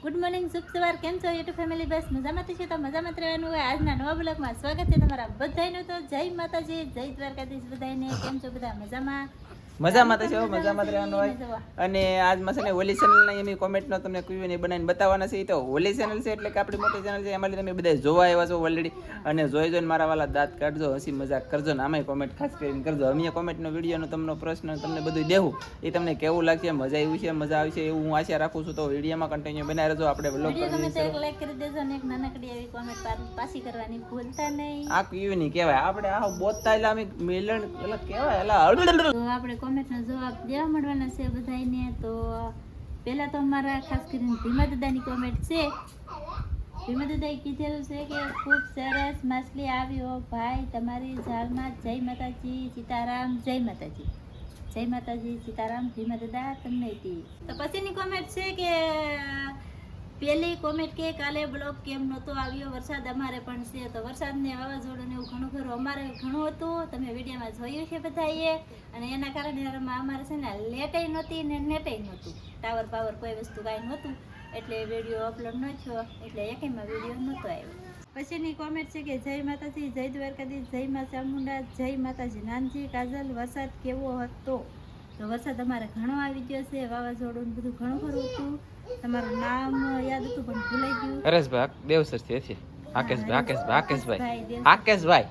Good morning, શુભ સવાર. કેમ છો યુટ્યુબ ફેમિલી? બસ મજામાંથી છે તો મજામાં જ રહેવાનું હોય. આજના નવા બ્લોગમાં સ્વાગત છે તમારા બધાનું. તો જય માતાજી, જય દ્વારકાધીશ બધાને. કેમ છો બધા? મજામાં મજામાં તો છે, મજામાં રહેવાનું હોય. અને આજમાં છે ને ઓલી ચેનલના એની કોમેન્ટનો તમને કોઈ નહીં બનાવીને બતાવવાના છે. તો ઓલી ચેનલ છે એટલે કે આપણી મોટી ચેનલ છે, એમાં તમે બધા જોવા આવ્યા છો ઓલરેડી. અને જોઈને મારા વાલા દાંત કાઢજો, હસી મજાક કરજો ને આમાંય કોમેન્ટ ખાસ કરીને કરજો. અમે કોમેન્ટનો વિડીયોનો તમને પ્રશ્ન તમને બધું દેવું, એ તમને કેવું લાગશે, મજા આવી છે, મજા આવશે એવું હું આશા રાખું છું. તો વિડીયોમાં કન્ટિન્યુ બનાવી રહેજો. આપણે બ્લોગ લાઈક કરી દેજો અને એક નાનકડી એવી કોમેન્ટ પાછી કરવાની ભૂલતા નહીં. આ કેવી નહીં કહેવાય, આપણે આ બોલતા એટલે અમે મિલન એટલે કહેવાય એટલે તો આપણે કોમેન્ટનો જવાબ દેવા મળવાના છે બધાને. તો પહેલા તો અમારા ખાસ કરીને ભીમા દાદાની કોમેન્ટ છે. ભીમા દાદાએ કીધેલું છે કે ખૂબ સરસ માછલી આવ્યો ભાઈ તમારી જાળમાં. જય માતાજી, સીતારામ. જય માતાજી, જય માતાજી, સીતારામ. ભીમા દાદા તમને હતી. તો પછીની કોમેન્ટ છે કે પહેલી કોમેન્ટ કે કાલે બ્લોગ કેમ નહોતો આવ્યો, વરસાદ અમારે પણ છે. તો વરસાદ ને વાવાઝોડું ને એવું ઘણું ખરું અમારે ઘણું હતું, તમે વિડીયોમાં જોયું છે બધાએ. અને એના કારણે અમારે છે ને લેટેય નહોતી ને નેટેય નહોતું, ટાવર પાવર કોઈ વસ્તુ કાંઈ નહોતું, એટલે વિડીયો અપલોડ ન થયો, એટલે એકેયમાં વિડીયો નહોતો આવ્યો. પછીની કોમેન્ટ છે કે જય માતાજી, જય દ્વારકાધીશ, જય મા ચામુંડા, જય માતાજી. નાનજી કાજલ, વરસાદ કેવો હતો? તો વરસાદ અમારે ઘણો આવી ગયો છે, વાવાઝોડું બધું ઘણું ખરું હતું. તમારું નામ યાદ હતું પણ ભૂલાઈ ગયું. હરેશભાઈ દેવસરથી છે. હાકેશભાઈ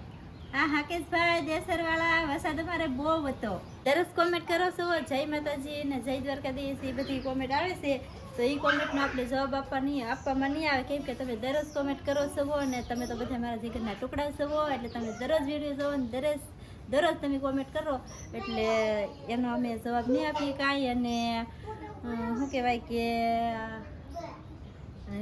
હા, હાકેશભાઈ દેસર વાળા. વરસાદ અમારે બહુ હતો. દરસ કોમેન્ટ કરો છો જય માતાજી ને જય દ્વારકાધીશ, એ બધી કોમેન્ટ આવે છે. તો એ કોમેન્ટનો આપણે જવાબ આપવામાં નહીં આવે, કેમ કે તમે દરરોજ કોમેન્ટ કરો છો અને તમે તો બધા મારા જીગરના ટુકડા છો, એટલે તમે દરરોજ વિડીયો જોવો ને દરરોજ તમે કોમેન્ટ કરો, એટલે એનો અમે જવાબ નહીં આપીએ કાંઈ. અને શું કહેવાય કે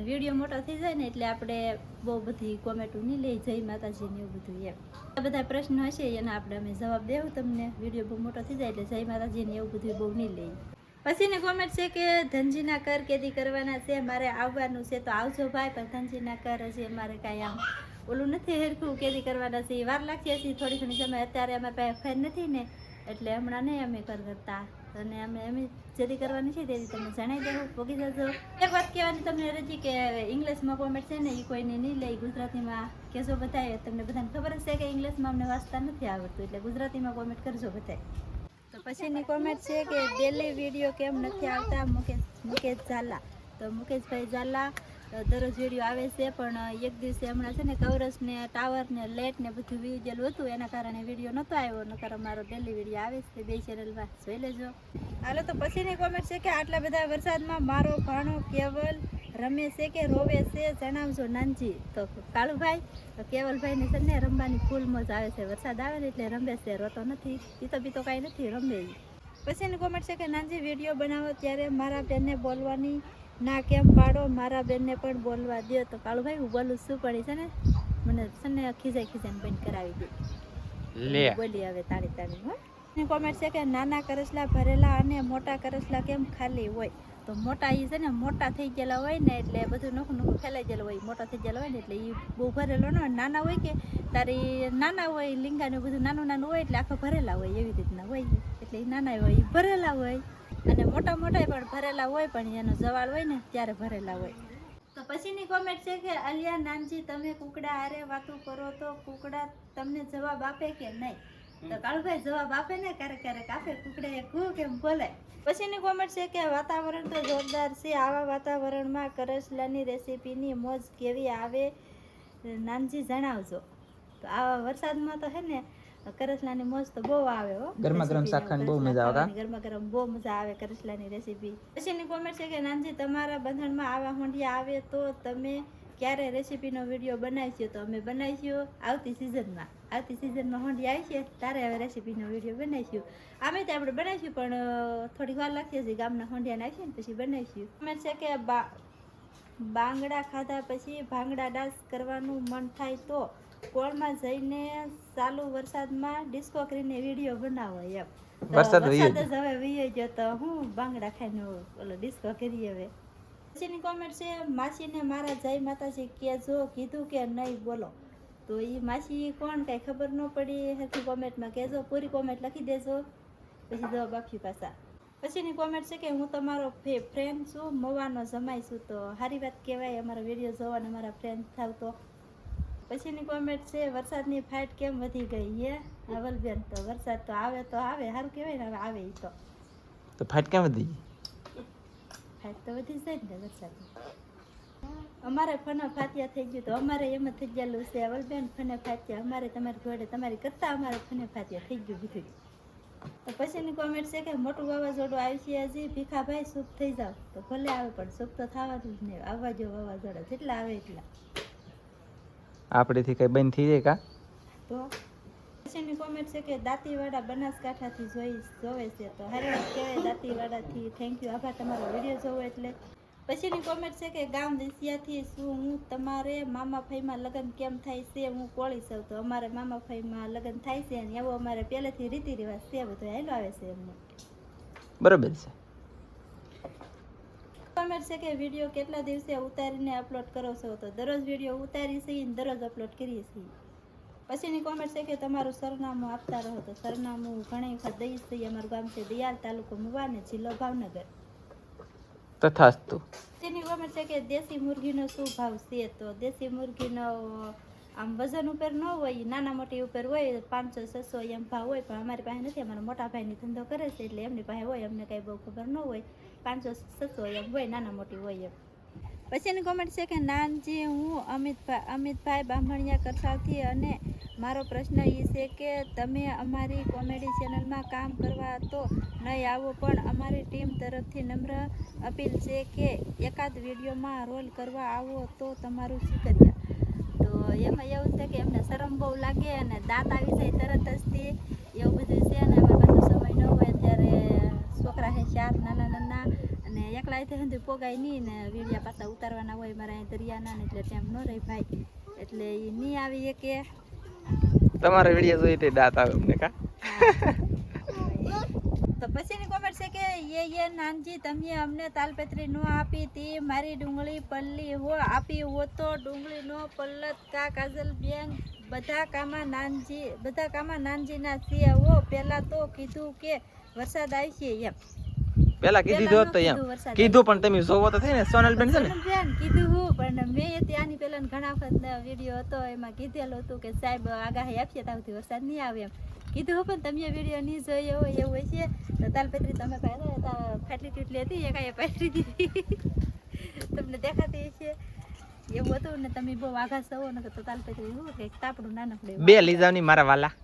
વિડીયો મોટો થઈ જાય ને એટલે આપણે બહુ બધી કોમેન્ટો નહીં લઈ જય માતાજીને એવું બધું. એમ આ બધા પ્રશ્નો હશે એના આપણે અમે જવાબ દેવું તમને. વિડીયો બહુ મોટો થઈ જાય એટલે જય માતાજીને એવું બધું બહુ નહીં લઈ. પછીની કોમેન્ટ છે કે ધનજીના કર કેદી કરવાના છે, મારે આવવાનું છે. તો આવજો ભાઈ, પણ ધનજીના કર હજી અમારે કાંઈ આમ ઓલું નથી હેરખું કેદી કરવાના છે, વાર લાગશે હજી થોડી ઘણી સમય. અત્યારે અમારે પાસે ફેર નથી ને એટલે હમણાં નહીં અમે કરતા, અને અમે જેથી કરવાની છે તેથી તમને જણાવી દેવું, ભોગી જજો. એક વાત કહેવાની તમને રજી કે ઇંગ્લિશમાં કોમેન્ટ છે ને એ કોઈને નહીં લે, ગુજરાતીમાં કહેજો બધાએ. તમને બધાને ખબર જ છે કે ઇંગ્લિશમાં અમને વાંચતા નથી આવડતું, એટલે ગુજરાતીમાં કોમેન્ટ કરજો બધાએ. તો પછીની કોમેન્ટ છે કે ડેલી વિડીયો કેમ નથી આવતા, મુકેશ ઝાલા. તો મુકેશભાઈ ઝાલા દરરોજ વિડીયો આવે છે, પણ એક દિવસે હમણાં છે ને કવરેજ ને ટાવર ને લાઇટ ને બધું વીજેલું હતું, એના કારણે વિડીયો નહોતો આવ્યો. નકર અમારો ડેલી વિડીયો આવે છે, બે ચેનલમાં જોઈ લેજો. હાલો, તો પછીની કોમેન્ટ છે કે આટલા બધા વરસાદમાં મારો ભાણો કેવલ રમે છે કે રોવે છે, જણાવજો નાનજી. તો કાળુભાઈ, તો કેવલભાઈને છે ને રમવાની ફૂલ મજા આવે છે, વરસાદ આવે ને એટલે રમે છે, રોતો નથી, પીતો બીતો કાંઈ નથી, રમે. પછીની કોમેન્ટ છે કે નાનજી વિડીયો બનાવો ત્યારે મારા બેનને બોલવાની ના કેમ પાડો, મારા બેનને પણ બોલવા દો. તો કાળુભાઈ હું બોલું શું પડી છે ને, મને છે ને ખીજાઈને બંધ કરાવી દે, બોલી હવે તાળી હો. કોમેન્ટ છે કે નાના કરસલા ભરેલા અને મોટા કરસલા કેમ ખાલી હોય? તો મોટા એ છે ને મોટા થઈ ગયેલા હોય ને એટલે બધું નોખું ફેલાઈ ગયેલું હોય, મોટા થઈ ગયેલા હોય ને એટલે એ બહુ ભરેલો ન હોય. નાના હોય કે તારી નાના હોય, લીંગાને બધું નાનું હોય એટલે આખા ભરેલા હોય, એવી રીતના હોય. એટલે એ નાના હોય એ ભરેલા હોય, અને મોટા પણ ભરેલા હોય, પણ એનો જવાળ હોય ને ત્યારે ભરેલા હોય. તો પછીની કોમેન્ટ છે કે અલિયા નાનજી તમે કુકડા હારે વાતું કરો તો કુકડા તમને જવાબ આપે કે નહીં? તો કાળુભાઈ જવાબ આપે ને, ક્યારેક આપે. કુકડે કુ કેમ બોલે. પછીની કોમેન્ટ છે કે વાતાવરણ તો જોરદાર છે, આવા વાતાવરણમાં કરસલાની રેસીપીની મોજ કેવી આવે નાનજી જણાવજો. તો આવા વરસાદમાં તો હે ને કરસલાની મોજ તો બહુ આવે હો, ગરમા ગરમ શાક ખાવાની બહુ મજા આવે, ગરમા ગરમ બહુ મજા આવે કરસલાની રેસીપી. પછીની કોમેન્ટ છે કે નાનજી તમારા બંધણમાં આવા હોંડિયા આવે તો તમે ક્યારે રેસીપીનો વિડીયો બનાવીશું? તો અમે બનાવીશું આવતી સિઝનમાં હોંડિયા આવી છે ત્યારે હવે રેસીપીનો વિડીયો બનાવીશું. આમે તો આપણે બનાવીશું પણ થોડીક વાર લાગશે, હજી ગામના હોંડિયાને આવશે ને પછી બનાવીશું. કોમેન્ટ છે કે બાંગડા ખાધા પછી ભાંગડા ડાન્સ કરવાનું મન થાય તો કોળમાં જઈને ચાલુ વરસાદમાં ડિસ્કો કરીને વિડીયો બનાવો. એમ વરસાદ જ હવે વીયો ગયો તો હું બાંગડા ખાઈને ઓલો ડિસ્કો કરીએ હવે. પછીની કોમેન્ટ છે માસીને મારા જય માતાજી કહેજો, કીધું કે નહીં બોલો. તો એ માસી કોણ કાંઈ ખબર ન પડી, હરખી કોમેન્ટમાં કહેજો, પૂરી કોમેન્ટ લખી દેજો, પછી જવાબ આપ્યું પાછા. પછીની કોમેન્ટ છે કે હું તમારો ફ્રેન્ડ છું, મવાનો જમાઈ છું. તો સારી વાત કહેવાય અમારો વિડીયો જોવાને અમારા ફ્રેન્ડ થાવ તો. પછીની કોમેન્ટ છે વરસાદની ફાઇટ કેમ વધી ગઈ હે અવલબેન. તો વરસાદ તો આવે સારું કહેવાય ને. હવે આવે ઈ તો ફાઇટ કેમ વધી ફાઇટ તો વધી જાય ને વરસાદ. અમારે ફને ફાતિયા થઈ ગયું તો અમારે એમ જ થઈ ગયેલું છે અવલબેન. ફને ફાતિયા અમારે તમારી જોડે તમારી કરતા અમારે ફને ફાતિયા થઈ ગયું બધું. તો પછીની કોમેન્ટ છે કે મોટું વાવાઝોડું આવી છે હજી ભીખાભાઈ સુપ થઈ જાવ. તો ભલે આવે પણ સુપ તો થવાનું જ નહીં. આવવા જો વાવાઝોડા જેટલા આવે એટલા આપણેથી કઈ બંધ થઈ જાય કા. તો પછીની કોમેન્ટ છે કે દાંતીવાડા બનાસકાંઠાથી જોવે છે. તો હારી વાત કહેવાય દાંતીવાડાથી. થેન્ક યુ, આભાર તમારો વિડીયો જોવો એટલે. પછીની કોમેન્ટ છે કે ગામ દેસિયાથી શું હું તમારે મામા ફઈમાં લગ્ન કેમ થાય છે? હું કોળી છું. તો અમારે મામા ફઈમાં લગ્ન થાય છે અને એવો અમારે પહેલેથી રીતિ રિવાજ છે, બધું હાલો આવે છે એમને. બરોબર છે. કોમેન્ટ છે કે વિડીયો કેટલા દિવસે ઉતારીને અપલોડ કરો છો? તો દરરોજ વિડીયો ઉતારી છીએ ને દરરોજ અપલોડ કરીએ છીએ. પછીની કોમેન્ટ છે કે તમારું સરનામું આપતા રહો. તો સરનામું ઘણી વખત દઈએ છીએ. અમારું ગામ છે દિયાલ, તાલુકો મુવાને, જિલ્લો ભાવનગર. તથાસ્તુ. તેની કોમેન્ટ છે કે દેશી મુરગીનો શું ભાવ છે? તો દેશી મુરગીનો આમ વજન ઉપર ન હોય, નાના મોટી ઉપર હોય, 500-600 એમ ભાવ હોય. પણ અમારી પાસે નથી, અમારા મોટા ભાઈની ધંધો કરે છે એટલે એમની પાસે હોય. અમને કઈ બહુ ખબર ન હોય. 500-600 એમ હોય, નાના મોટી હોય એમ. પછીની કોમેન્ટ છે કે નાનજી, હું અમિતભાઈ બામણિયા કરસાવથી અને મારો પ્રશ્ન એ છે કે તમે અમારી કોમેડી ચેનલમાં કામ કરવા તો નહીં આવો, પણ અમારી ટીમ તરફથી નમ્ર અપીલ છે કે એકાદ વિડીયોમાં રોલ કરવા આવો તો તમારું શુક્રિયા. તો એમાં એવું છે કે એમને શરમ બહુ લાગે અને દાંત આવી જાય તરત જ એવું બધું છે. અને અમારી પાસે સમય ન હોય, અત્યારે છોકરા છે 4 નાના અને એકલા સુધી પોગાય નહીં ને વિડીયા પાછા ઉતારવાના હોય મારા અહીં દરિયાના ને, એટલે ટાઈમ ન રહી ભાઈ. એટલે એ નહીં આવી કે તમારા વિડીયો જોઈ તે દાંત આવે અમને કા. તો પછીની કોમેન્ટ છે કે એ નાનજી તમે અમને તાલપત્રી નો આપી તી, મારી ડુંગળી પલ્લી હો આપી હો તો ડુંગળી નો પલ્લત કા કાજલ બેન. બધા કામમાં નાનજીના છે હો. પહેલા તો કીધું કે વરસાદ આવશે એમ. પેલા કીધું તો એમ કીધું, પણ તમે જોવો તો થઈ ને સોનલબેન છે ને કીધું હું. પણ મેં ત્યાંની પેલા ઘણા વખત વિડીયો હતો એમાં કીધેલું હતું કે સાહેબ આગાહી આપીએ ત્યાંથી વરસાદ નહીં આવે એમ કીધું. પણ તમે વિડીયો નહીં જોયો હોય એવું હોય છે. તો તાલપત્રી તમે ફાટલી ટૂટલી હતી એ કાંઈ પાથરી દીધી તમને દેખાતી છે એવું હતું ને. તમે બહુ આઘા સવો ને તો તાલપત્રી શું કે તાપડું નાનકડું 2 લીજાની મારા વાલા.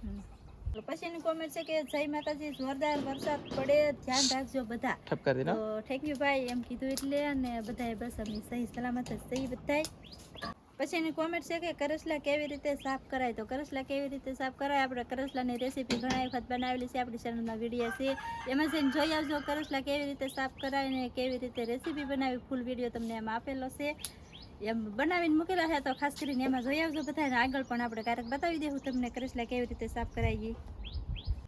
પછીની કોમેન્ટ છે કે જય માતાજી, જોરદાર વરસાદ પડે, ધ્યાન રાખજો બધા. ઠપ કરી દે. તો થેન્ક યુ ભાઈ એમ કીધું એટલે. અને બધાએ બસ અમે સહી સલામત જ સહી બધાય. પછીની કોમેન્ટ છે કે કરસલા કેવી રીતે સાફ કરાય? તો કરસલા કેવી રીતે સાફ કરાય, આપણે કરસલાની રેસીપી ઘણા વખત બનાવેલી છે, આપણી ચેનલમાં વિડીયો છે, એમાં જઈને જોઈ આવજો કરસલા કેવી રીતે સાફ કરાય ને કેવી રીતે રેસીપી બનાવી. ફૂલ વિડીયો તમને એમાં આપેલો છે, એમ બનાવીને મૂકેલા છે. તો ખાસ કરીને એમાં જોઈ આવજો બધા. આગળ પણ આપણે ક્યારેક બતાવી દેવું તમને કરસલા કેવી રીતે સાફ કરાય.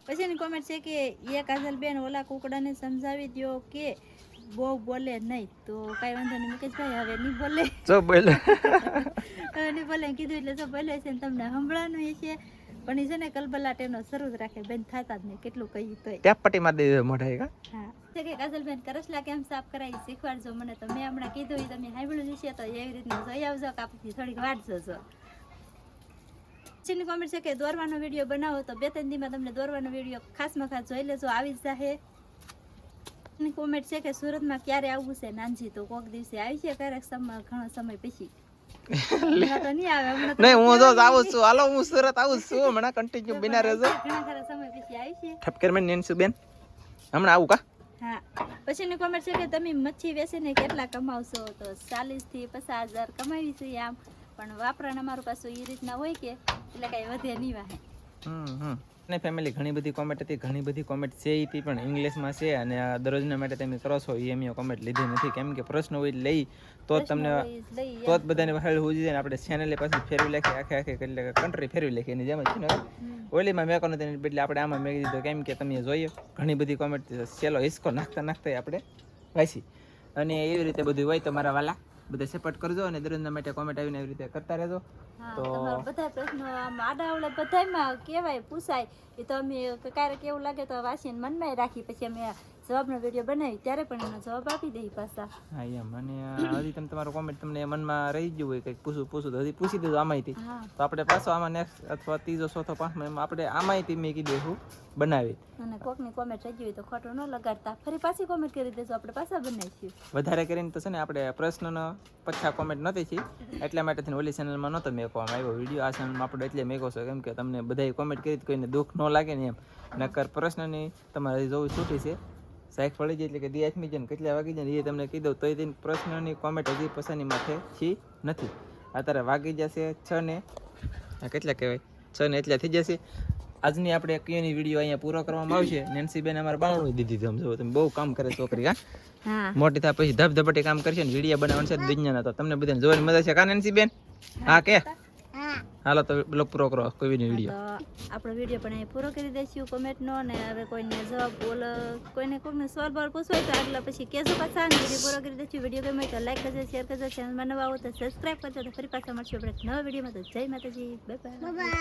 પછીની કોમેન્ટ છે કે એ કાજલબેન ઓલા કુકડાને સમજાવી દો કે બહુ બોલે નહીં. તો કાંઈ વાંધો નહીં મુકેશભાઈ, હવે નહીં બોલે. જો બોલે હવે નહીં બોલે કીધું એટલે જો બોલે છે ને તમને સંભળાનું એ છે. પણ એ છે ને કલબલાટ એનો શરૂ જ રાખે, બંધ થતા જ નહીં કેટલું કહ્યું તોય. ત્યાં પટ્ટી મારી દે મોઢા. હા છે કે કાજલબેન કરસલા કેમ સાફ કરાય શીખવાડજો મને. તો મેં હમણાં કીધું તમે સાંભળ્યું છે તો એવી રીતના જોઈ આવજો કે આપણી થોડીક વાટ જોજો. પછીની કોમેન્ટ છે કે દોરવાનો વિડીયો બનાવો તો 2-3 દીમાં તમને દોરવાનો વિડીયો ખાસમાં ખાસ જોઈ લેજો, આવી જ જાહે. કોમેન્ટ છે કે સુરતમાં ક્યારે આવવું છે નાનજી? તો કોક દિવસે આવી છે ક્યારેક ઘણો સમય પછી. તો નહીં આવે હમણાં. નહીં હું જો આવું છું. હાલો હું સુરત આવું છું હમણાં. કન્ટિન્યુ બિના રહેજો. ઘણા ખરા સમય પછી આવી છે. ઠપકેર મેં નેન્સુ બેન હમણાં આવું કા. હા. પછીની કોમેન્ટ છે કે તમે મચ્છી વેચીને કેટલા કમાવશો? તો 40,000 થી 50,000 કમાવી છે આમ. પણ વાપરણ અમારું પાછું એ રીતના હોય કે એટલે કઈ વધે નહીં વાહે. અને ફેમિલી ઘણી બધી કોમેન્ટ હતી, ઘણી બધી કોમેન્ટ છે એ પણ ઇંગ્લિશમાં છે. અને દરરોજના માટે તમે કરો છો એ મેં કોમેન્ટ લીધી નથી, કેમ કે પ્રશ્ન હોય લઈ તો જ તમને તો જ બધાને વહાલ હોજી જાય ને. આપણે ચેનલે પાછી ફેરવી લખી આખે એટલે કન્ટ્રી ફેરવી લખી એની જેમ જ છે ને. ઓલીમાં મેં કોને એટલે આપણે આમાં મેં કીધું કેમ કે તમે જોઈએ ઘણી બધી કોમેન્ટ ચેલો હિસ્કો નાખતા આપણે વાંચી. અને એવી રીતે બધું હોય તો મારા વાલા બધા સપોર્ટ કરજો અને દરરોજના માટે કોમેન્ટ આવીને એવી રીતે કરતા રહેજો. તો બધા પ્રશ્નો આમ આડાવડે બધામાં કહેવાય પૂછાય એ તો અમે ક્યારેક એવું લાગે તો વાંચીને મનમાં રાખી પછી અમે જવાબનો વિડીયો બનાવી ત્યારે પણ એનો જવાબ આપી દઈ પાછા. હા એમ. અને હજી તમે તમારો કોમેન્ટ તમને મનમાં રહી ગયું હોય કંઈક પૂછું તો હજી પૂછી દેજો આમાંયથી. હા તો આપણે પાછો આમાં નેક્સ્ટ અથવા ત્રીજો ચોથો પાંચમો એમાં આપણે આમાંયથી મેં કીધું હું બનાવી. અને કોકની કોમેન્ટ રહી ગઈ હોય તો ખોટું ન લગાડતા ફરી પાછી કોમેન્ટ કરી દેજો, આપણે પાછા બનાવીશું. વધારે કરીને તો છે ને આપણે પ્રશ્નનો પછા કોમેન્ટ નહોતી છે એટલા માટે થઈને ઓલી ચેનલમાં નહોતો મેકવામાં આવ્યો વિડીયો. આ ચેનલમાં આપણે એટલે મેકો છો કેમ કે તમને બધાએ કોમેન્ટ કરી કોઈને દુઃખ ન લાગે ને એમ. નકર પ્રશ્નની તમારે જોવી છૂટી છે. સાઈક પડી જાય એટલે કે દી આઠમી જાય ને કેટલા વાગી જાય ને એ તમને કીધું તો એ પ્રશ્નની કોમેન્ટ હજી પછાની માથે છી નથી. અત્યારે વાગી જશે 6 ને કેટલા કહેવાય 6 ને એટલા થઈ જશે. આજની આપણે ક્યુની વિડીયો અહીંયા પૂરો કરવામાં આવશે. નેન્સીબેન અમારે બાવણું દીધી તમે જો તમે બહુ કામ કરે છોકરી. હા મોટી થાય પછી ધબધબટી કામ કરશે ને વિડીયો બનાવવાનું છે દુનિયાના. તો તમને બધાને જોવાની મજા છે કા નેન્સીબેન? હા કે હાલો તો બ્લોગ પૂરો કરો કોઈની વિડીયો. તો આપણો વિડીયો પણ અહીં પૂરો કરી દઈશું કોમેન્ટનો. અને હવે કોઈને જવાબ કોઈને સવાલ બવાલ પૂછવાય તો આગલા પછી કહેજો પાછા. અને વિડીયો પૂરો કરી દઈશું. વિડીયો ગમે તો લાઈક કરજો, શેર કરજો, ચેનલમાં નવા આવો તો સબસ્ક્રાઈબ કરજો. તો ફરી પાછા મળશું આપણે નવા વિડીયોમાં. તો જય માતાજી, બાય બાય.